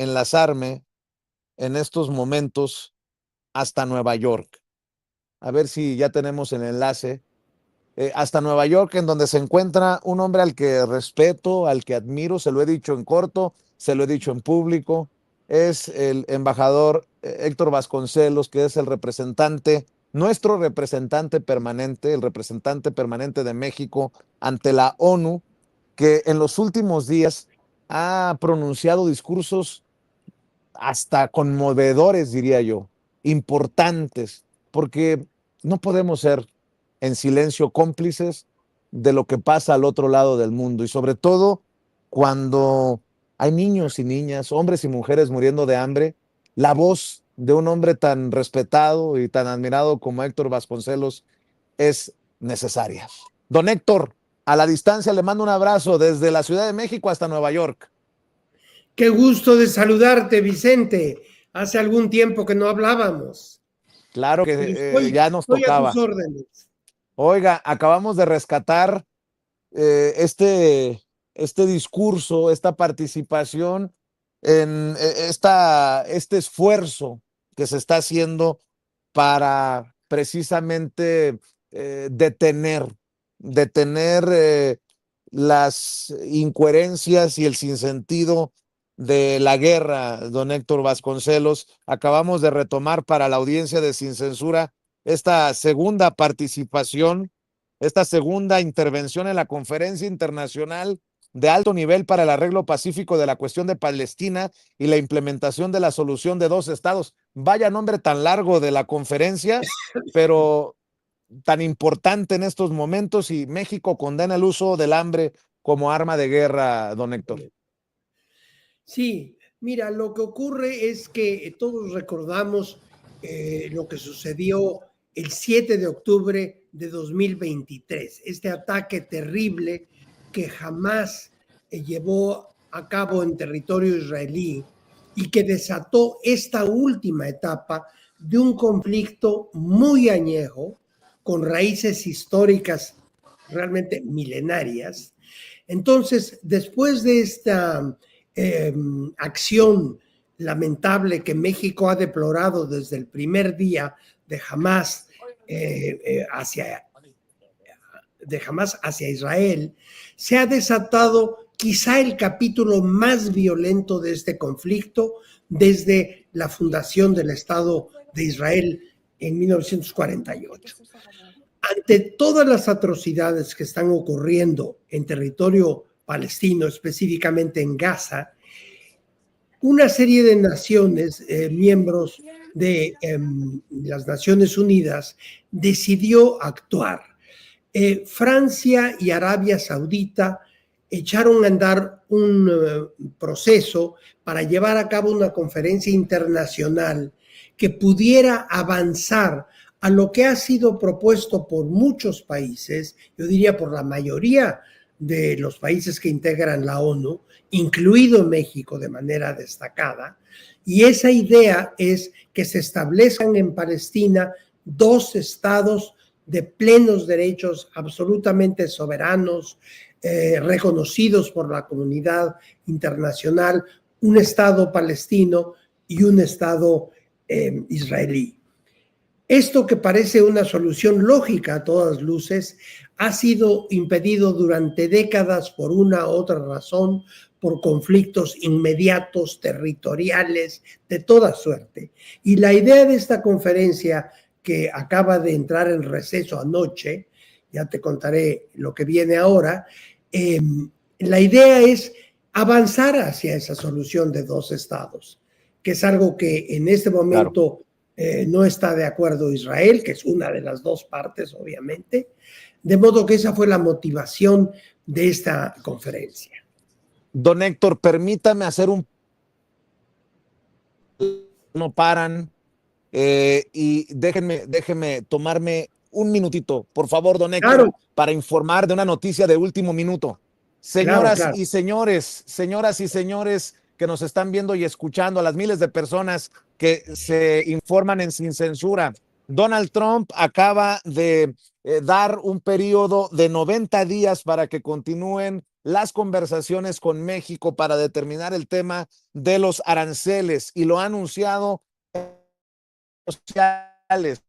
enlazarme en estos momentos hasta Nueva York. A ver si ya tenemos el enlace. Hasta Nueva York, en donde se encuentra un hombre al que respeto, al que admiro, se lo he dicho en corto, se lo he dicho en público, es el embajador Héctor Vasconcelos, que es el representante, nuestro representante permanente, el representante permanente de México ante la ONU, que en los últimos días ha pronunciado discursos hasta conmovedores, diría yo, importantes, porque no podemos ser en silencio cómplices de lo que pasa al otro lado del mundo y sobre todo cuando hay niños y niñas, hombres y mujeres muriendo de hambre, la voz de un hombre tan respetado y tan admirado como Héctor Vasconcelos es necesaria. Don Héctor, a la distancia le mando un abrazo desde la Ciudad de México hasta Nueva York. Qué gusto de saludarte, Vicente. Hace algún tiempo que no hablábamos. Claro que ya nos Estoy a tus tocaba. órdenes. Oiga, acabamos de rescatar eh, este, este discurso, esta participación en este esfuerzo que se está haciendo para precisamente detener las incoherencias y el sinsentido de la guerra, don Héctor Vasconcelos. Acabamos de retomar para la audiencia de Sin Censura esta segunda participación, esta segunda intervención en la Conferencia Internacional de Alto Nivel para el Arreglo Pacífico de la Cuestión de Palestina y la implementación de la solución de dos estados. Vaya nombre tan largo de la conferencia, pero tan importante en estos momentos, y México condena el uso del hambre como arma de guerra, don Héctor. Sí, mira, lo que ocurre es que todos recordamos lo que sucedió el 7 de octubre de 2023, este ataque terrible que jamás llevó a cabo en territorio israelí y que desató esta última etapa de un conflicto muy añejo, con raíces históricas realmente milenarias. Entonces, después de esta acción lamentable que México ha deplorado desde el primer día de Hamas hacia Israel, se ha desatado quizá el capítulo más violento de este conflicto desde la fundación del Estado de Israel en 1948. Ante todas las atrocidades que están ocurriendo en territorio palestino, específicamente en Gaza, una serie de naciones, miembros de las Naciones Unidas, decidió actuar. Francia y Arabia Saudita echaron a andar un proceso para llevar a cabo una conferencia internacional que pudiera avanzar a lo que ha sido propuesto por muchos países, yo diría por la mayoría de los países que integran la ONU, incluido México de manera destacada, y esa idea es que se establezcan en Palestina dos estados de plenos derechos, absolutamente soberanos, reconocidos por la comunidad internacional, un estado palestino y un estado israelí. Esto, que parece una solución lógica a todas luces, ha sido impedido durante décadas por una u otra razón, por conflictos inmediatos, territoriales, de toda suerte. Y la idea de esta conferencia, que acaba de entrar en receso anoche, ya te contaré lo que viene ahora, la idea es avanzar hacia esa solución de dos estados, que es algo que en este momento... Claro. No está de acuerdo Israel, que es una de las dos partes, obviamente, de modo que esa fue la motivación de esta conferencia. Don Héctor, permítame hacer un... No paran, y déjenme tomarme un minutito, por favor, don Héctor, claro, para informar de una noticia de último minuto. Señoras y señores, señoras y señores que nos están viendo y escuchando, a las miles de personas que se informan en Sin Censura, Donald Trump acaba de dar un periodo de 90 días para que continúen las conversaciones con México para determinar el tema de los aranceles, y lo ha anunciado en redes sociales.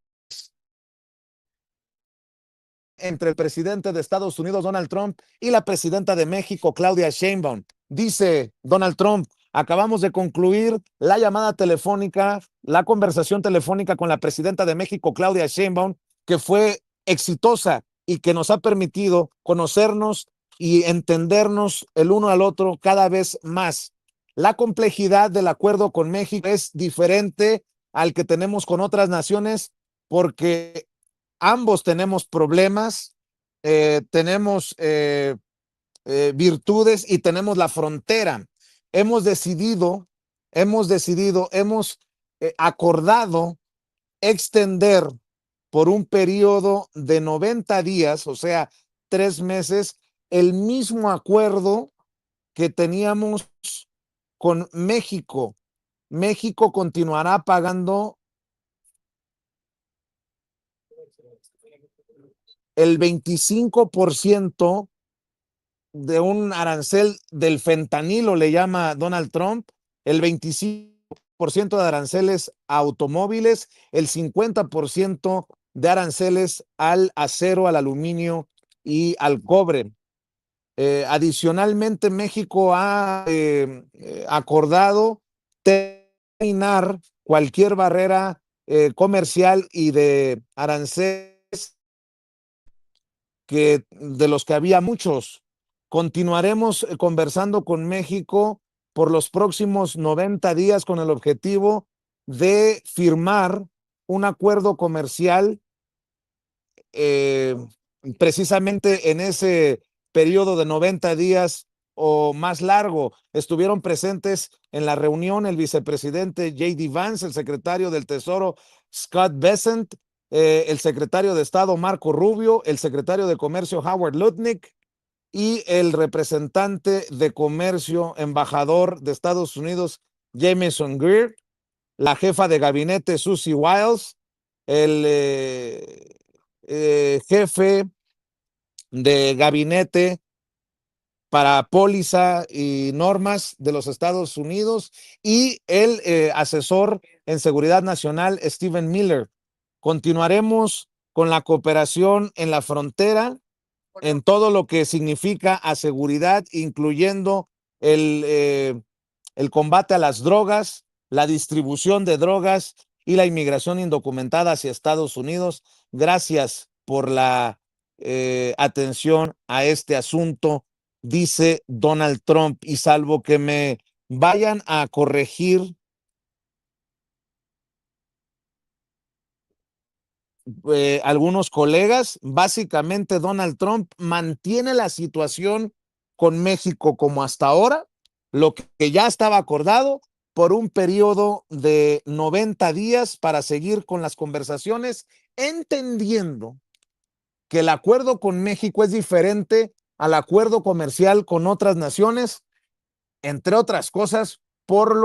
Entre el presidente de Estados Unidos, Donald Trump, y la presidenta de México, Claudia Sheinbaum. Dice Donald Trump: acabamos de concluir la llamada telefónica, la conversación telefónica con la presidenta de México, Claudia Sheinbaum, que fue exitosa y que nos ha permitido conocernos y entendernos el uno al otro cada vez más. La complejidad del acuerdo con México es diferente al que tenemos con otras naciones, porque ambos tenemos problemas, tenemos virtudes y tenemos la frontera. Hemos decidido, hemos acordado extender por un periodo de 90 días, o sea, 3 meses, el mismo acuerdo que teníamos con México. México continuará pagando el 25% de un arancel del fentanilo, le llama Donald Trump, el 25% de aranceles a automóviles, el 50% de aranceles al acero, al aluminio y al cobre. Adicionalmente, México ha acordado terminar cualquier barrera comercial y de aranceles de los que había muchos. Continuaremos conversando con México por los próximos 90 días con el objetivo de firmar un acuerdo comercial precisamente en ese periodo de 90 días o más largo. Estuvieron presentes en la reunión el vicepresidente J.D. Vance, el secretario del Tesoro Scott Bessent, el secretario de Estado Marco Rubio, el secretario de Comercio Howard Lutnick y el representante de Comercio, embajador de Estados Unidos Jameson Greer, la jefa de gabinete Susie Wiles, el jefe de gabinete para póliza y normas de los Estados Unidos y el asesor en seguridad nacional Stephen Miller. Continuaremos con la cooperación en la frontera en todo lo que significa a seguridad, incluyendo el combate a las drogas, la distribución de drogas y la inmigración indocumentada hacia Estados Unidos. Gracias por la atención a este asunto, dice Donald Trump, y salvo que me vayan a corregir algunos colegas, básicamente Donald Trump mantiene la situación con México como hasta ahora, lo que ya estaba acordado, por un periodo de 90 días para seguir con las conversaciones, entendiendo que el acuerdo con México es diferente al acuerdo comercial con otras naciones, entre otras cosas, por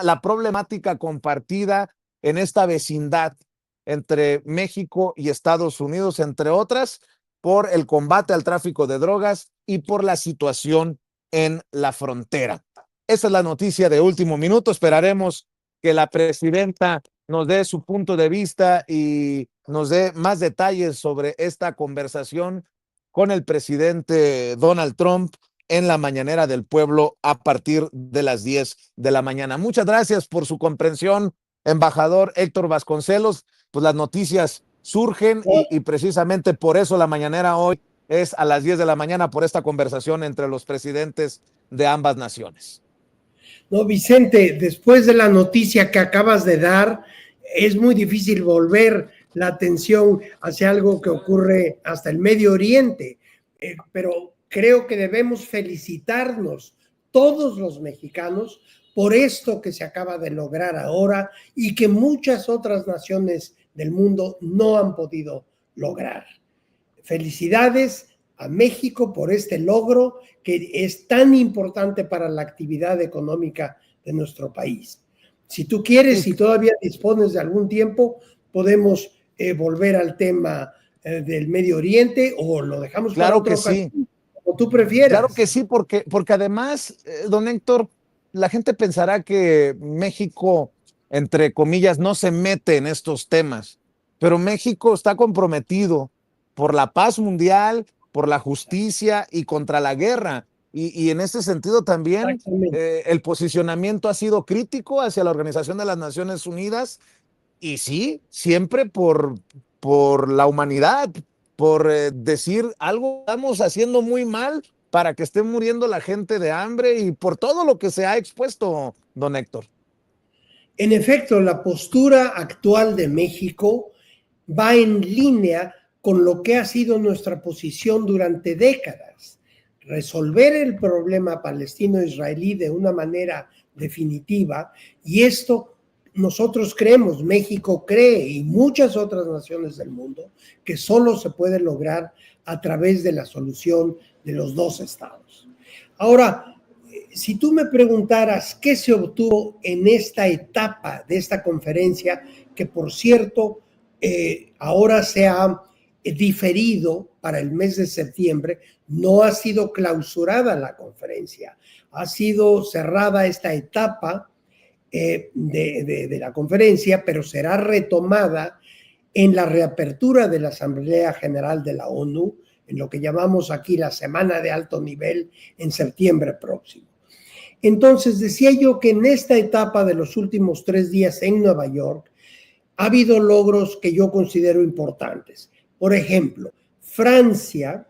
la problemática compartida en esta vecindad entre México y Estados Unidos, entre otras, por el combate al tráfico de drogas y por la situación en la frontera. Esa es la noticia de último minuto. Esperaremos que la presidenta nos dé su punto de vista y nos dé más detalles sobre esta conversación con el presidente Donald Trump en la mañanera del pueblo a partir de las 10 de la mañana. Muchas gracias por su comprensión, embajador Héctor Vasconcelos. Pues las noticias surgen y precisamente por eso la mañanera hoy es a las 10 de la mañana, por esta conversación entre los presidentes de ambas naciones. No, Vicente, después de la noticia que acabas de dar, es muy difícil volver la atención hacia algo que ocurre hasta el Medio Oriente, pero creo que debemos felicitarnos todos los mexicanos por esto que se acaba de lograr ahora y que muchas otras naciones del mundo no han podido lograr. Felicidades a México por este logro que es tan importante para la actividad económica de nuestro país. Si tú quieres, si todavía dispones de algún tiempo, podemos volver al tema del Medio Oriente o lo dejamos para Claro otra que ocasión, sí. como tú prefieras. Claro que sí, porque además, don Héctor, la gente pensará que México, entre comillas, no se mete en estos temas, pero México está comprometido por la paz mundial, por la justicia y contra la guerra. Y en ese sentido también Exactamente. el posicionamiento ha sido crítico hacia la Organización de las Naciones Unidas y sí, siempre por la humanidad, por decir algo estamos haciendo muy mal para que esté muriendo la gente de hambre y por todo lo que se ha expuesto, don Héctor. En efecto, la postura actual de México va en línea con lo que ha sido nuestra posición durante décadas. Resolver el problema palestino-israelí de una manera definitiva, y esto nosotros creemos, México cree y muchas otras naciones del mundo, que solo se puede lograr a través de la solución de los dos estados. Ahora, si tú me preguntaras qué se obtuvo en esta etapa de esta conferencia, que por cierto, ahora se ha diferido para el mes de septiembre, no ha sido clausurada la conferencia, ha sido cerrada esta etapa de la conferencia, pero será retomada en la reapertura de la Asamblea General de la ONU, en lo que llamamos aquí la Semana de Alto Nivel en septiembre próximo. Entonces, decía yo que en esta etapa de los últimos 3 días en Nueva York ha habido logros que yo considero importantes. Por ejemplo, Francia,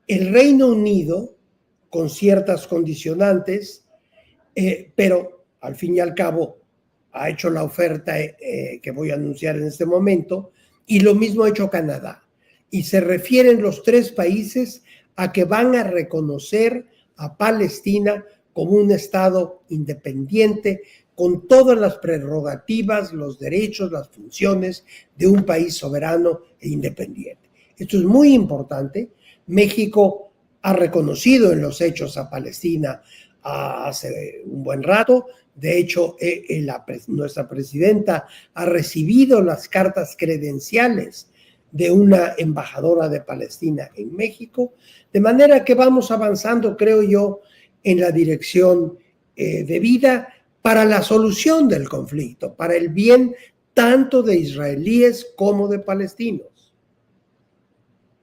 el Reino Unido, con ciertas condicionantes, pero al fin y al cabo ha hecho la oferta que voy a anunciar en este momento, y lo mismo ha hecho Canadá. Y se refieren los 3 países a que van a reconocer a Palestina como un Estado independiente, con todas las prerrogativas, los derechos, las funciones de un país soberano e independiente. Esto es muy importante. México ha reconocido en los hechos a Palestina hace un buen rato. De hecho, nuestra presidenta ha recibido las cartas credenciales de una embajadora de Palestina en México, de manera que vamos avanzando, creo yo, en la dirección debida para la solución del conflicto, para el bien tanto de israelíes como de palestinos.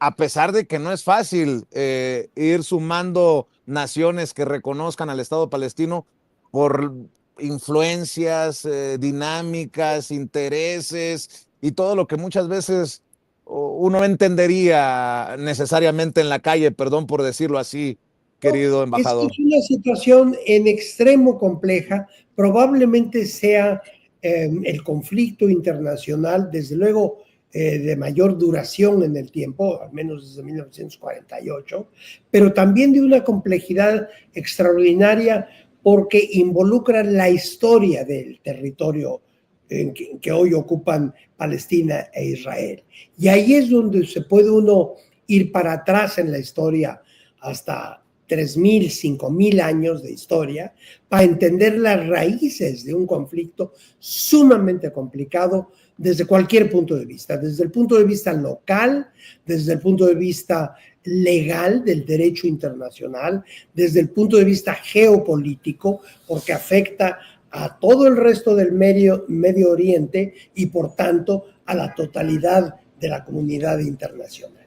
A pesar de que no es fácil ir sumando naciones que reconozcan al Estado palestino por influencias, dinámicas, intereses y todo lo que muchas veces uno no entendería necesariamente en la calle, perdón por decirlo así, querido Esta embajador. es una situación en extremo compleja, probablemente sea el conflicto internacional, desde luego de mayor duración en el tiempo, al menos desde 1948, pero también de una complejidad extraordinaria porque involucra la historia del territorio que hoy ocupan Palestina e Israel. Y ahí es donde se puede uno ir para atrás en la historia hasta 3.000, 5.000 años de historia para entender las raíces de un conflicto sumamente complicado desde cualquier punto de vista, desde el punto de vista local, desde el punto de vista legal del derecho internacional, desde el punto de vista geopolítico, porque afecta a todo el resto del Medio Oriente y por tanto a la totalidad de la comunidad internacional.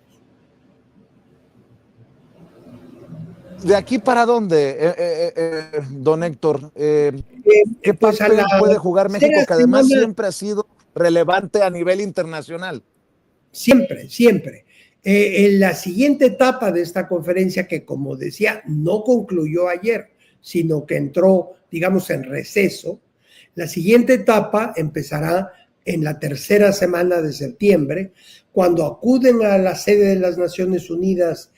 ¿De aquí para dónde, don Héctor? ¿Qué Pues a la papel puede jugar tercera México, que además semana, siempre ha sido relevante a nivel internacional? siempre, siempre. En la siguiente etapa de esta conferencia, que como decía, no concluyó ayer, sino que entró, digamos, en receso, la siguiente etapa empezará en la tercera semana de septiembre, cuando acuden a la sede de las Naciones Unidas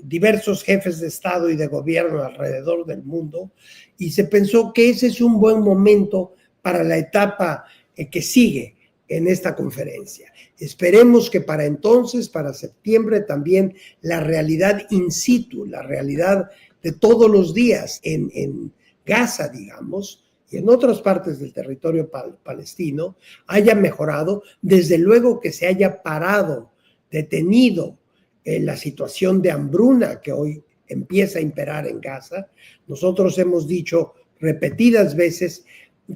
diversos jefes de Estado y de gobierno alrededor del mundo, y se pensó que ese es un buen momento para la etapa que sigue en esta conferencia. Esperemos que para entonces, para septiembre, también la realidad in situ, la realidad de todos los días en Gaza, digamos, y en otras partes del territorio palestino haya mejorado, desde luego que se haya parado, detenido la situación de hambruna que hoy empieza a imperar en Gaza. Nosotros hemos dicho repetidas veces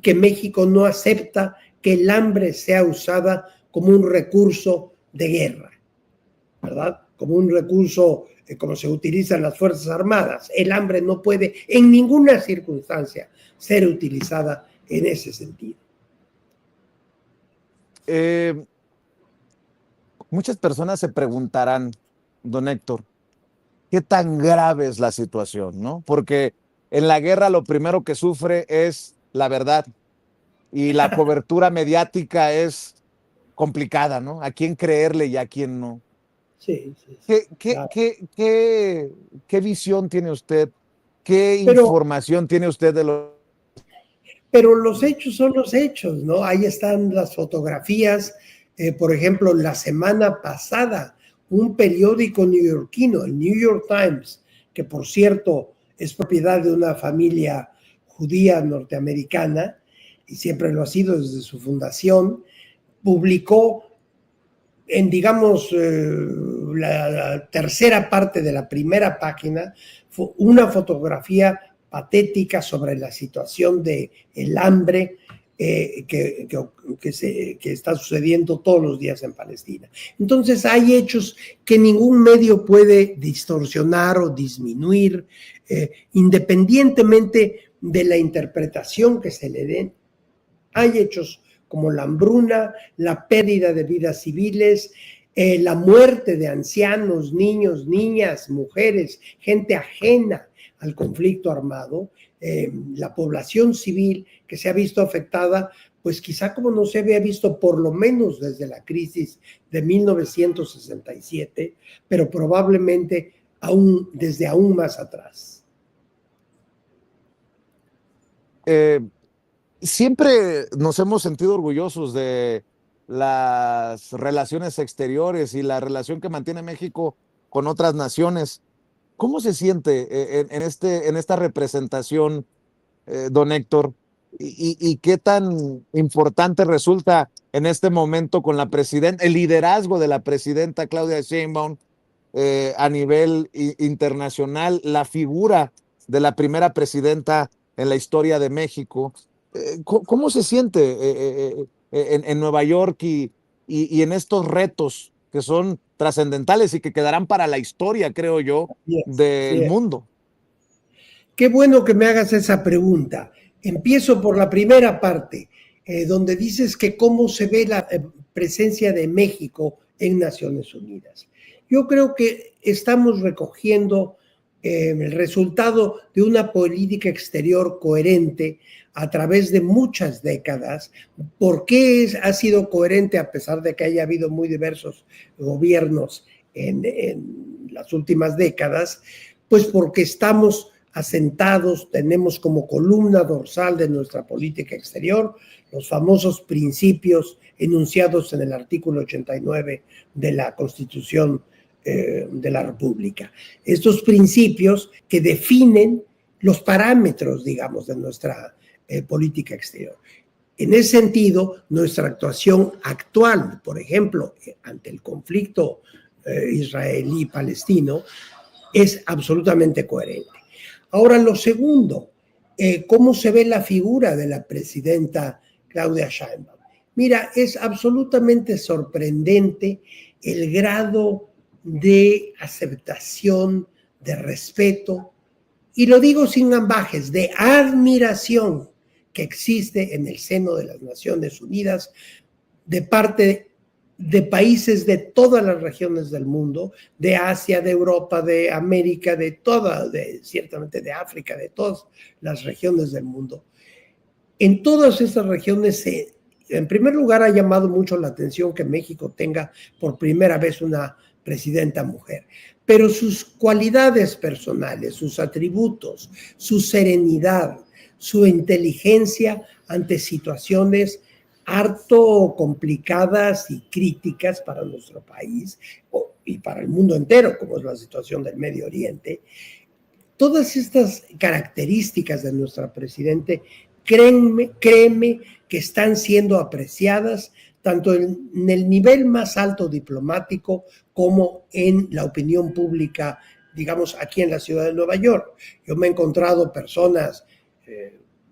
que México no acepta que el hambre sea usada como un recurso de guerra, ¿verdad? Como un recurso, como se utilizan las Fuerzas Armadas. El hambre no puede en ninguna circunstancia ser utilizada en ese sentido. Muchas personas se preguntarán, don Héctor, ¿qué tan grave es la situación, no? Porque en la guerra lo primero que sufre es la verdad y la cobertura mediática es complicada, ¿no? ¿A quién creerle y a quién no? Sí, sí, sí, claro. ¿Qué visión tiene usted? ¿Qué Pero información tiene usted de lo? Pero los hechos son los hechos, ¿no? Ahí están las fotografías. Por ejemplo, la semana pasada, un periódico neoyorquino, el New York Times, que por cierto es propiedad de una familia judía norteamericana, y siempre lo ha sido desde su fundación, publicó en, digamos, la tercera parte de la primera página, una fotografía patética sobre la situación del hambre que está sucediendo todos los días en Palestina. Entonces hay hechos que ningún medio puede distorsionar o disminuir, independientemente de la interpretación que se le den. Hay hechos como la hambruna, la pérdida de vidas civiles, la muerte de ancianos, niños, niñas, mujeres, gente ajena al conflicto armado, la población civil que se ha visto afectada, pues quizá como no se había visto por lo menos desde la crisis de 1967, pero probablemente desde aún más atrás. Siempre nos hemos sentido orgullosos de las relaciones exteriores y la relación que mantiene México con otras naciones. ¿Cómo se siente en esta representación, don Héctor? Y qué tan importante resulta en este momento con la presidenta, el liderazgo de la presidenta Claudia Sheinbaum a nivel internacional, la figura de la primera presidenta en la historia de México? ¿Cómo se siente en Nueva York y en estos retos que son trascendentales y que quedarán para la historia, creo yo, Sí, del mundo? qué bueno que me hagas esa pregunta. Empiezo por la primera parte, donde dices que cómo se ve la presencia de México en Naciones Unidas. Yo creo que estamos recogiendo el resultado de una política exterior coherente a través de muchas décadas. ¿Por qué ha sido coherente a pesar de que haya habido muy diversos gobiernos en las últimas décadas? Pues porque estamos asentados, tenemos como columna dorsal de nuestra política exterior los famosos principios enunciados en el artículo 89 de la Constitución de la República. Estos principios que definen los parámetros, digamos, de nuestra política exterior. En ese sentido, nuestra actuación actual, por ejemplo, ante el conflicto israelí-palestino, es absolutamente coherente. Ahora, lo segundo, ¿cómo se ve la figura de la presidenta Claudia Sheinbaum? Mira, es absolutamente sorprendente el grado de aceptación, de respeto, y lo digo sin ambajes, de admiración que existe en el seno de las Naciones Unidas de parte de países de todas las regiones del mundo, de Asia, de Europa, de América, ciertamente de África, de todas las regiones del mundo. En todas estas regiones, en primer lugar, ha llamado mucho la atención que México tenga por primera vez una presidenta mujer, pero sus cualidades personales, sus atributos, su serenidad, su inteligencia ante situaciones harto complicadas y críticas para nuestro país y para el mundo entero, como es la situación del Medio Oriente. Todas estas características de nuestra presidenta créeme que están siendo apreciadas tanto en el nivel más alto diplomático como en la opinión pública, digamos, aquí en la ciudad de Nueva York. Yo me he encontrado personas,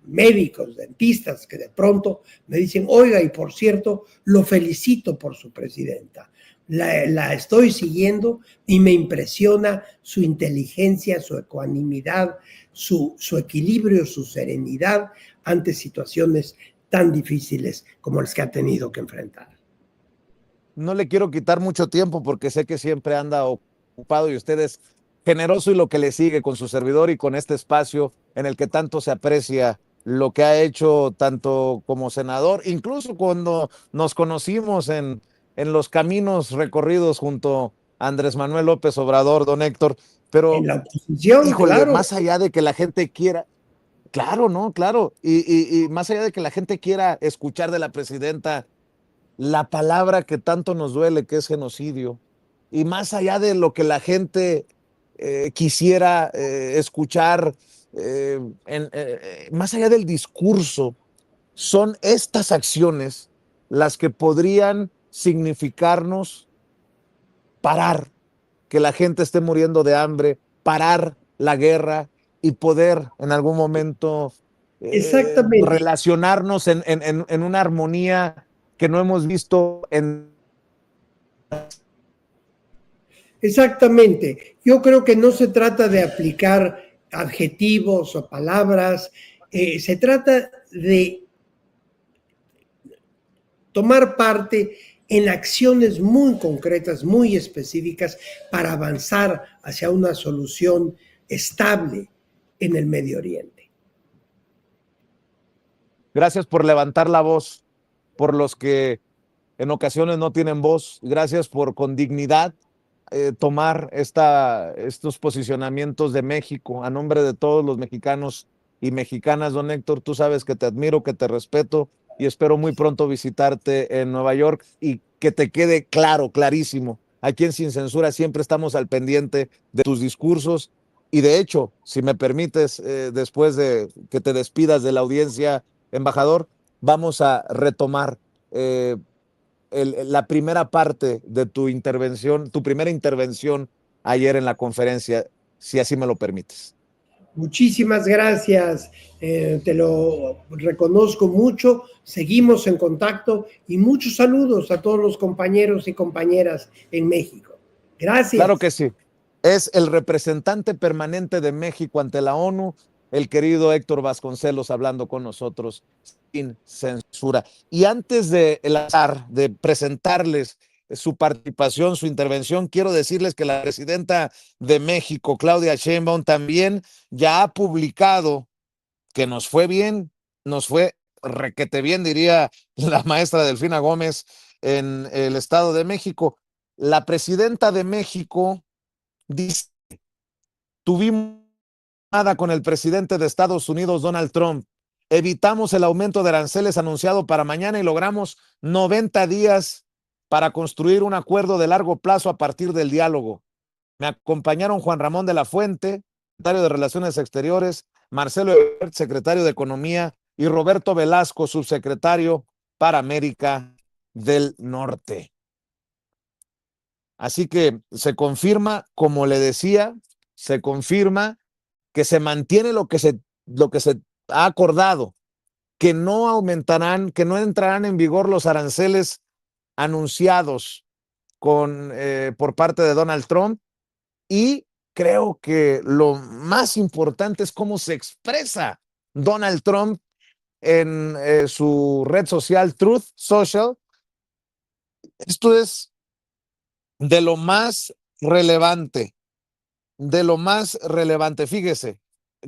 médicos, dentistas, que de pronto me dicen, oiga, y por cierto, lo felicito por su presidenta. La estoy siguiendo y me impresiona su inteligencia, su ecuanimidad, su equilibrio, su serenidad ante situaciones tan difíciles como las que ha tenido que enfrentar. No le quiero quitar mucho tiempo porque sé que siempre anda ocupado y usted es generoso y lo que le sigue con su servidor y con este espacio en el que tanto se aprecia lo que ha hecho tanto como senador, incluso cuando nos conocimos en los caminos recorridos junto a Andrés Manuel López Obrador, don Héctor, En pero la oposición, híjole, claro. más allá de que la gente quiera, claro, ¿no? Claro, y más allá de que la gente quiera escuchar de la presidenta la palabra que tanto nos duele, que es genocidio, y más allá de lo que la gente quisiera escuchar, más allá del discurso, son estas acciones las que podrían significarnos parar que la gente esté muriendo de hambre, parar la guerra y poder en algún momento Exactamente. relacionarnos en una armonía que no hemos visto en... Exactamente. Yo creo que no se trata de aplicar adjetivos o palabras, se trata de tomar parte en acciones muy concretas, muy específicas para avanzar hacia una solución estable en el Medio Oriente. Gracias por levantar la voz por los que en ocasiones no tienen voz. Gracias por con dignidad tomar estos posicionamientos de México a nombre de todos los mexicanos y mexicanas. Don Héctor, tú sabes que te admiro, que te respeto y espero muy pronto visitarte en Nueva York y que te quede claro, clarísimo. Aquí en Sin Censura siempre estamos al pendiente de tus discursos y de hecho, si me permites, después de que te despidas de la audiencia, embajador, vamos a retomar la primera parte de tu intervención, tu primera intervención ayer en la conferencia, si así me lo permites. Muchísimas gracias, te lo reconozco mucho, seguimos en contacto y muchos saludos a todos los compañeros y compañeras en México. Claro Gracias. que sí. Es el representante permanente de México ante la ONU, el querido Héctor Vasconcelos, hablando con nosotros sin censura. Y antes de de presentarles su participación, su intervención, quiero decirles que la presidenta de México, Claudia Sheinbaum, también ya ha publicado que nos fue bien, nos fue requete bien, diría la maestra Delfina Gómez en el Estado de México. La presidenta de México dice, tuvimos nada con el presidente de Estados Unidos, Donald Trump. Evitamos el aumento de aranceles anunciado para mañana y logramos 90 días para construir un acuerdo de largo plazo a partir del diálogo. Me acompañaron Juan Ramón de la Fuente, secretario de Relaciones Exteriores, Marcelo Ebrard, secretario de Economía, y Roberto Velasco, subsecretario para América del Norte. Así que se confirma, como le decía, se confirma que se mantiene lo que se ha acordado, que no aumentarán, que no entrarán en vigor los aranceles anunciados por parte de Donald Trump. Y creo que lo más importante es cómo se expresa Donald Trump en su red social Truth Social. Esto es de lo más relevante, de lo más relevante. Fíjese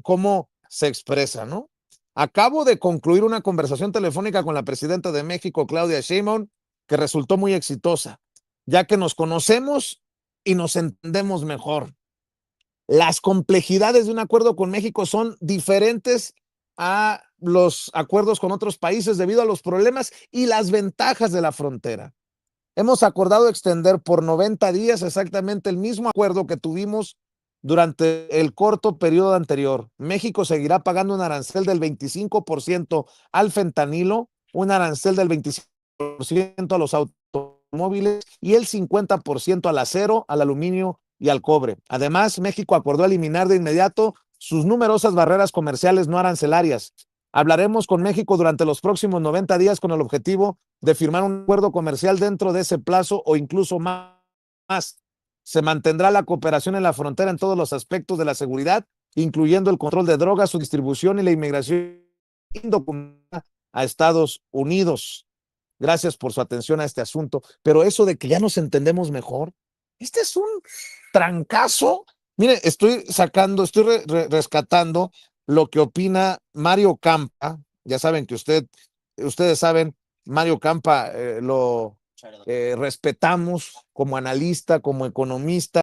cómo se expresa, ¿no? Acabo de concluir una conversación telefónica con la presidenta de México, Claudia Sheinbaum, que resultó muy exitosa, ya que nos conocemos y nos entendemos mejor. Las complejidades de un acuerdo con México son diferentes a los acuerdos con otros países debido a los problemas y las ventajas de la frontera. Hemos acordado extender por 90 días exactamente el mismo acuerdo que tuvimos durante el corto periodo anterior. México seguirá pagando un arancel del 25% al fentanilo, un arancel del 25% a los automóviles y el 50% al acero, al aluminio y al cobre. Además, México acordó eliminar de inmediato sus numerosas barreras comerciales no arancelarias. Hablaremos con México durante los próximos 90 días con el objetivo de firmar un acuerdo comercial dentro de ese plazo o incluso más. Se mantendrá la cooperación en la frontera en todos los aspectos de la seguridad, incluyendo el control de drogas, su distribución y la inmigración indocumentada a Estados Unidos. Gracias por su atención a este asunto. Pero eso de que ya nos entendemos mejor, este es un trancazo. Mire, estoy rescatando lo que opina Mario Campa. Ya saben que ustedes saben, Mario Campa lo respetamos como analista, como economista.